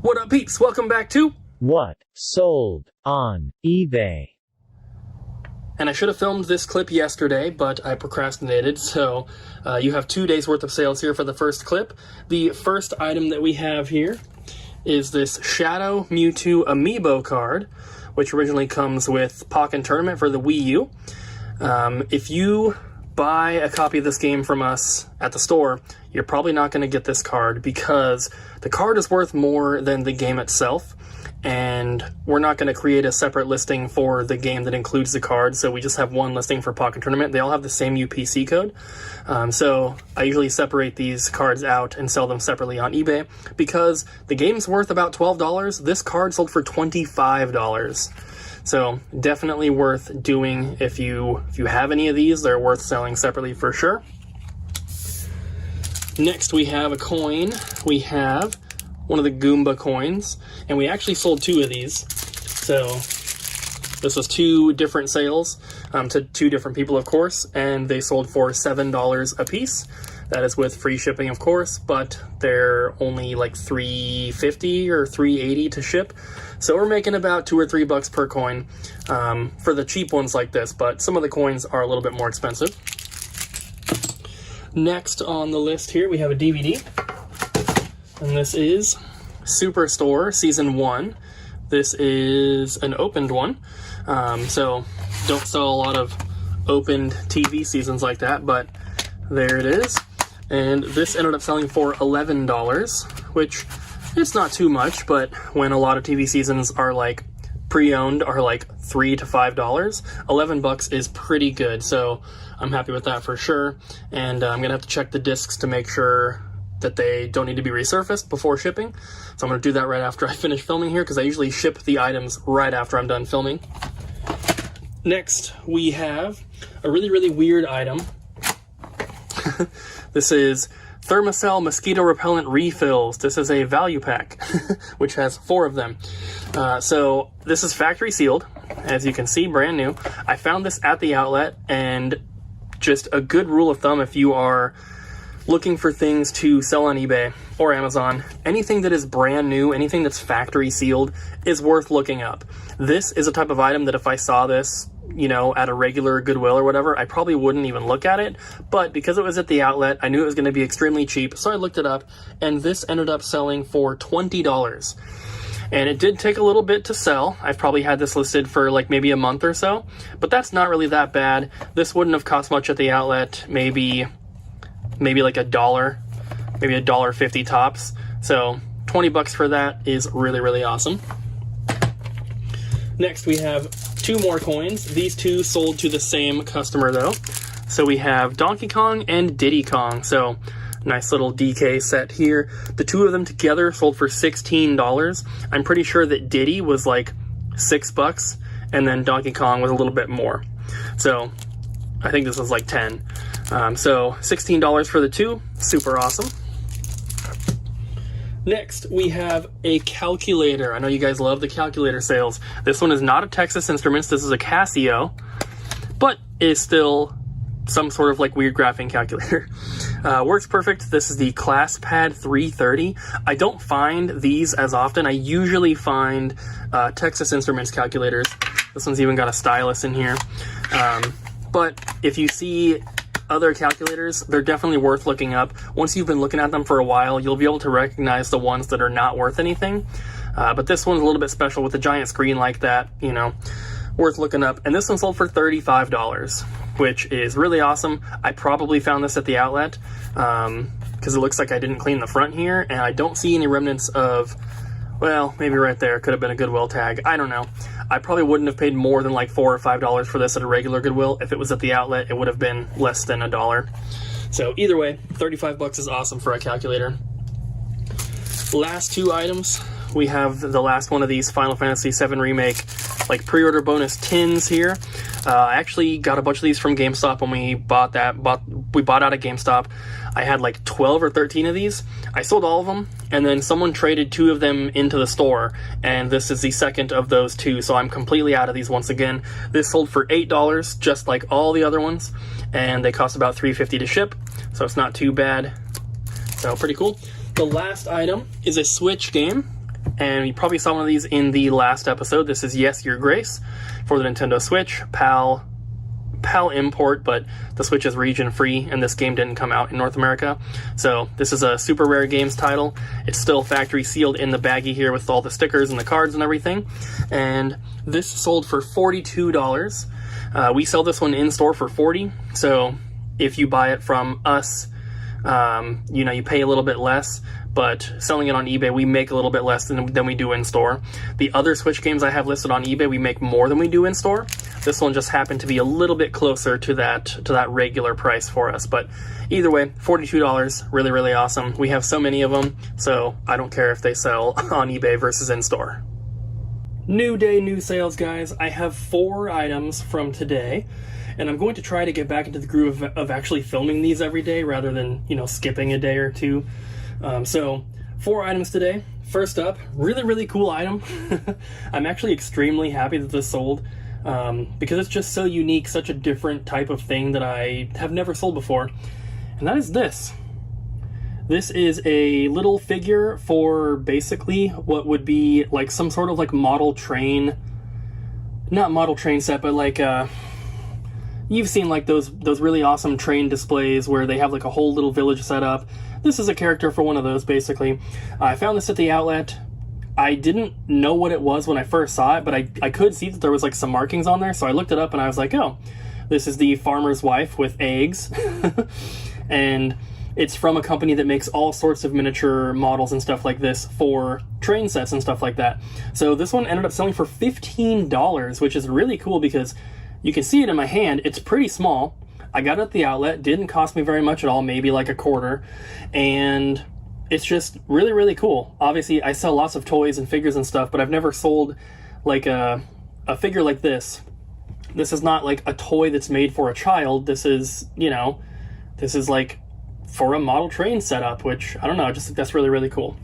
What up, peeps? Welcome back to What Sold on eBay. And I should have filmed this clip yesterday, but I procrastinated, so you have 2 days worth of sales here for the first clip. The first item that we have here is this Shadow Mewtwo Amiibo card, which originally comes with Pokken Tournament for the Wii U. If you buy a copy of this game from us at the store, you're probably not going to get this card because the card is worth more than the game itself, and we're not going to create a separate listing for the game that includes the card, so we just have one listing for Pokken Tournament. They all have the same UPC code, so I usually separate these cards out and sell them separately on eBay. Because the game's worth about $12, this card sold for $25. So definitely worth doing if you have any of these. They're worth selling separately for sure. Next we have a coin. We have one of the Goomba Coins, and we actually sold 2 of these. So this was 2 different sales to 2 different people, of course, and they sold for $7 a piece. That is with free shipping, of course, but they're only like $3.50 or $3.80 to ship. So we're making about $2 or $3 per coin for the cheap ones like this, but some of the coins are a little bit more expensive. Next on the list here, we have a DVD, and this is Superstore Season 1. This is an opened one, so don't sell a lot of opened TV seasons like that, but there it is. And this ended up selling for $11, which it's not too much, but when a lot of TV seasons are like pre-owned are like $3 to $5, $11 is pretty good. So I'm happy with that for sure. And I'm gonna have to check the discs to make sure that they don't need to be resurfaced before shipping. So I'm gonna do that right after I finish filming here, because I usually ship the items right after I'm done filming. Next, we have a really, really weird item. This is Thermacell Mosquito Repellent refills. This is a value pack, which has 4 of them. So this is factory sealed, as you can see, brand new. I found this at the outlet, and just a good rule of thumb if you are looking for things to sell on eBay or Amazon, anything that is brand new, anything that's factory sealed is worth looking up. This is a type of item that if I saw this, you know, at a regular Goodwill or whatever, I probably wouldn't even look at it, but because it was at the outlet, I knew it was going to be extremely cheap, so I looked it up, and this ended up selling for $20. And it did take a little bit to sell. I've probably had this listed for like maybe a month or so, but that's not really that bad. This wouldn't have cost much at the outlet, maybe like $1, maybe $1.50 tops. So $20 for that is really, really awesome. Next we have 2 more coins. These 2 sold to the same customer though. So we have Donkey Kong and Diddy Kong. So nice little DK set here. The 2 of them together sold for $16. I'm pretty sure that Diddy was like $6 and then Donkey Kong was a little bit more. So I think this was like 10. So $16 for the 2, super awesome. Next, we have a calculator. I know you guys love the calculator sales. This one is not a Texas Instruments, this is a Casio, but is still some sort of like weird graphing calculator. Works perfect. This is the ClassPad 330. I don't find these as often. I usually find Texas Instruments calculators. This one's even got a stylus in here. But if you see other calculators, they're definitely worth looking up. Once you've been looking at them for a while, you'll be able to recognize the ones that are not worth anything. But this one's a little bit special with a giant screen like that, you know, worth looking up. And this one sold for $35, which is really awesome. I probably found this at the outlet because it looks like I didn't clean the front here, and I don't see any remnants of, well, maybe right there could have been a Goodwill tag. I don't know. I probably wouldn't have paid more than like $4 or $5 for this at a regular Goodwill. If it was at the outlet, it would have been less than $1. So either way, $35 is awesome for a calculator. Last 2 items. We have the last one of these Final Fantasy VII Remake like pre-order bonus tins here. I actually got a bunch of these from GameStop when we bought out at GameStop. I had like 12 or 13 of these. I sold all of them, and then someone traded 2 of them into the store, and this is the second of those 2, so I'm completely out of these once again. This sold for $8, just like all the other ones, and they cost about $3.50 to ship, so it's not too bad. So pretty cool. The last item is a Switch game. And you probably saw one of these in the last episode. This is Yes, Your Grace for the Nintendo Switch. PAL import, but the Switch is region free and this game didn't come out in North America. So this is a Super Rare Games title. It's still factory sealed in the baggie here with all the stickers and the cards and everything. And this sold for $42. We sell this one in store for $40. So if you buy it from us, you know, you pay a little bit less, but selling it on eBay, we make a little bit less than we do in store. The other Switch games I have listed on eBay, we make more than we do in store. This one just happened to be a little bit closer to that regular price for us. But either way, $42, really, really awesome. We have so many of them, so I don't care if they sell on eBay versus in store. New day, new sales, guys. I have 4 items from today, and I'm going to try to get back into the groove of actually filming these every day rather than, you know, skipping a day or two. So 4 items today. First up, really, really cool item. I'm actually extremely happy that this sold because it's just so unique, such a different type of thing that I have never sold before. And that is this. This is a little figure for basically what would be like some sort of like model train, not model train set, but like you've seen like those really awesome train displays where they have like a whole little village set up. This is a character for one of those, basically. I found this at the outlet. I didn't know what it was when I first saw it, but I could see that there was like some markings on there, so I looked it up and I was like, oh, this is the farmer's wife with eggs. And it's from a company that makes all sorts of miniature models and stuff like this for train sets and stuff like that. So this one ended up selling for $15, which is really cool because you can see it in my hand. It's pretty small. I got it at the outlet. Didn't cost me very much at all, maybe like a quarter. And it's just really, really cool. Obviously, I sell lots of toys and figures and stuff, but I've never sold like a figure like this. This is not like a toy that's made for a child. This is, you know, this is like for a model train setup, which, I don't know, I just think that's really, really cool.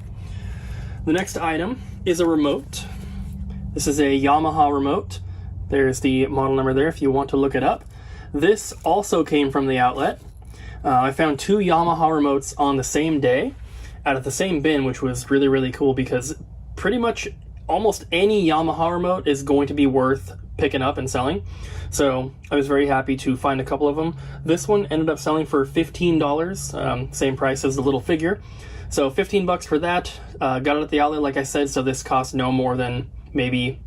The next item is a remote. This is a Yamaha Remote. There's the model number there if you want to look it up. This also came from the outlet. I found 2 Yamaha Remotes on the same day out of the same bin, which was really, really cool because pretty much almost any Yamaha Remote is going to be worth picking up and selling. So I was very happy to find a couple of them. This one ended up selling for $15, same price as the little figure. So $15 for that. Got it at the outlet, like I said, so this cost no more than maybe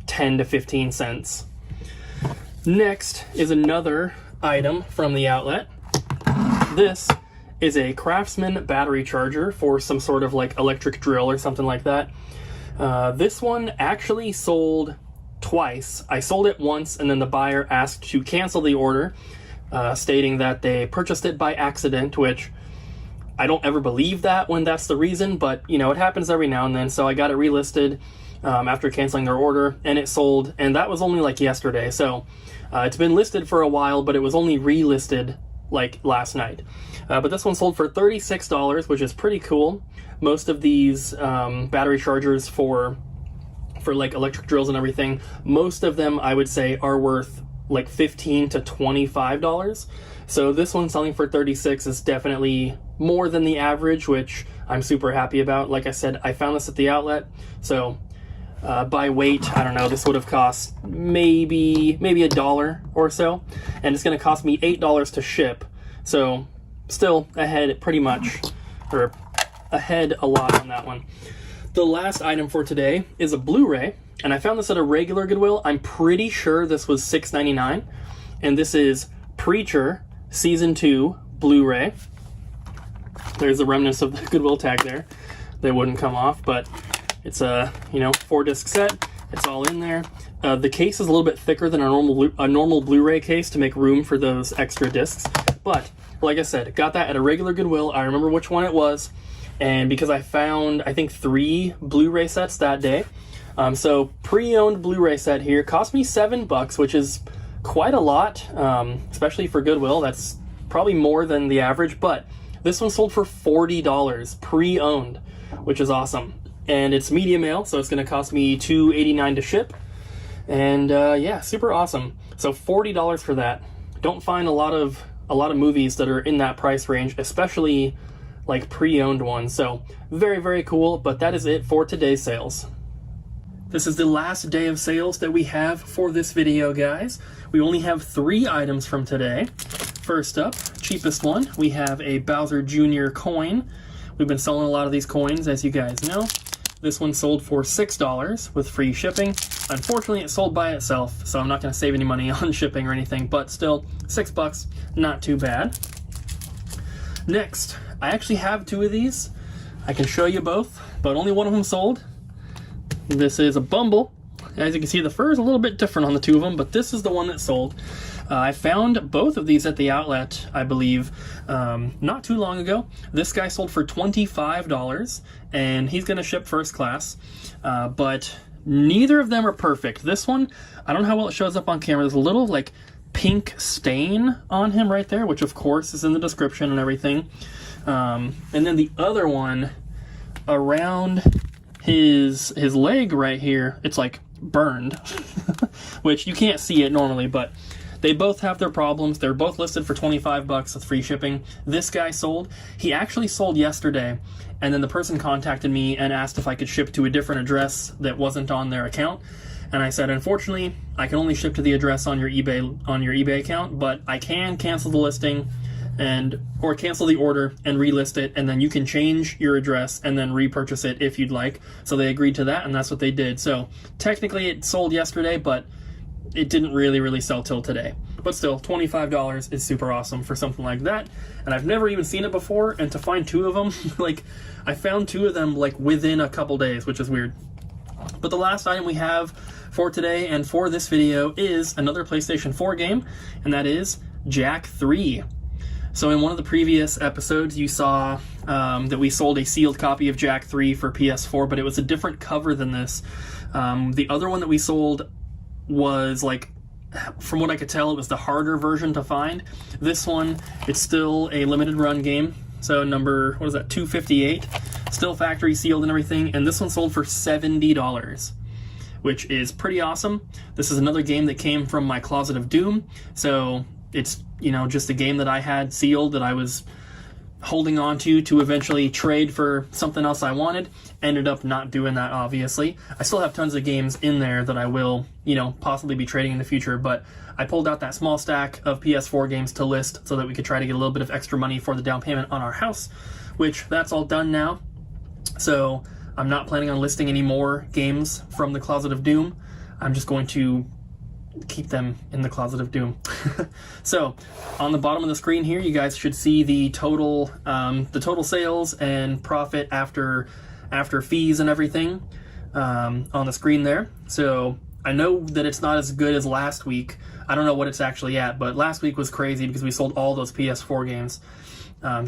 10 to 15 cents. Next is another item from the outlet. This is a Craftsman battery charger for some sort of like electric drill or something like that. This one actually sold twice. I sold it once and then the buyer asked to cancel the order, stating that they purchased it by accident, which I don't ever believe that when that's the reason, but you know, it happens every now and then. So I got it relisted after canceling their order, and it sold, and that was only like yesterday. So it's been listed for a while, but it was only relisted like last night. But this one sold for $36, which is pretty cool. Most of these battery chargers for like electric drills and everything, most of them I would say are worth like $15 to $25. So this one selling for $36 is definitely more than the average, which I'm super happy about. Like I said, I found this at the outlet, so by weight, I don't know, this would have cost maybe $1 or so, and it's going to cost me $8 to ship. So still ahead pretty much, or ahead a lot on that one. The last item for today is a Blu-ray, and I found this at a regular Goodwill. I'm pretty sure this was $6.99, and this is Preacher Season 2 Blu-ray. There's the remnants of the Goodwill tag there. They wouldn't come off, but it's a, you know, 4-disc set. It's all in there. The case is a little bit thicker than a normal Blu-ray case to make room for those extra discs. But like I said, got that at a regular Goodwill. I remember which one it was, and because I found, I think, 3 Blu-ray sets that day. So pre-owned Blu-ray set here cost me $7, which is quite a lot, especially for Goodwill. That's probably more than the average, but this one sold for $40 pre-owned, which is awesome. And it's media mail, so it's going to cost me $2.89 to ship. And yeah, super awesome. So $40 for that. Don't find a lot of movies that are in that price range, especially like pre-owned one. So very, very cool. But that is it for today's sales. This is the last day of sales that we have for this video, guys. We only have 3 items from today. First up, cheapest one, we have a Bowser Jr. coin. We've been selling a lot of these coins, as you guys know. This one sold for $6 with free shipping. Unfortunately, it sold by itself, so I'm not going to save any money on shipping or anything, but still, $6, not too bad. Next, I actually have 2 of these. I can show you both, but only one of them sold. This is a Bumble. As you can see, the fur is a little bit different on the 2 of them, but this is the one that sold. I found both of these at the outlet, I believe, not too long ago. This guy sold for $25, and he's going to ship first class, but neither of them are perfect. This one, I don't know how well it shows up on camera. There's a little, like, pink stain on him right there, which, of course, is in the description and everything. And then the other one, around his leg right here, it's, like, burned, which you can't see it normally, but they both have their problems. They're both listed for $25 with free shipping. This guy sold. He actually sold yesterday, and then the person contacted me and asked if I could ship to a different address that wasn't on their account. And I said, unfortunately, I can only ship to the address on your eBay account, but I can cancel the listing or cancel the order and relist it, and then you can change your address and then repurchase it if you'd like. So they agreed to that, and that's what they did. So technically it sold yesterday, but it didn't really sell till today. But still, $25 is super awesome for something like that. And I've never even seen it before, and to find 2 of them, like, I found 2 of them like within a couple days, which is weird. But the last item we have for today and for this video is another PlayStation 4 game, and that is Jak 3. So in one of the previous episodes, you saw that we sold a sealed copy of Jak 3 for PS4, but it was a different cover than this. The other one that we sold was, like, from what I could tell, it was the harder version to find. This one, it's still a limited run game. So number, what is that, 258? Still factory sealed and everything. And this one sold for $70, which is pretty awesome. This is another game that came from my Closet of Doom. So it's, you know, just a game that I had sealed that I was holding on to eventually trade for something else I wanted. Ended up not doing that, obviously. I still have tons of games in there that I will, you know, possibly be trading in the future, but I pulled out that small stack of PS4 games to list so that we could try to get a little bit of extra money for the down payment on our house, which that's all done now. So I'm not planning on listing any more games from the Closet of Doom. I'm just going to keep them in the Closet of Doom. So on the bottom of the screen here, you guys should see the total sales and profit after fees and everything on the screen there. So I know that it's not as good as last week. I don't know what it's actually at, but last week was crazy because we sold all those PS4 games.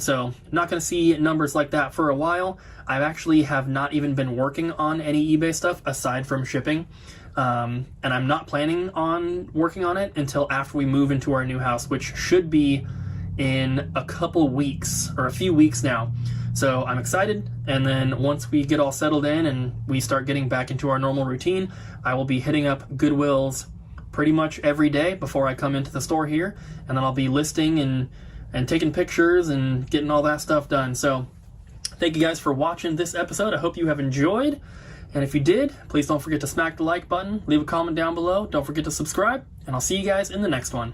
So not going to see numbers like that for a while. I actually have not even been working on any eBay stuff aside from shipping. And I'm not planning on working on it until after we move into our new house, which should be in a couple weeks, or a few weeks now. So I'm excited, and then once we get all settled in and we start getting back into our normal routine, I will be hitting up Goodwill's pretty much every day before I come into the store here, and then I'll be listing and taking pictures and getting all that stuff done. So thank you guys for watching this episode. I hope you have enjoyed. And if you did, please don't forget to smack the like button, leave a comment down below, don't forget to subscribe, and I'll see you guys in the next one.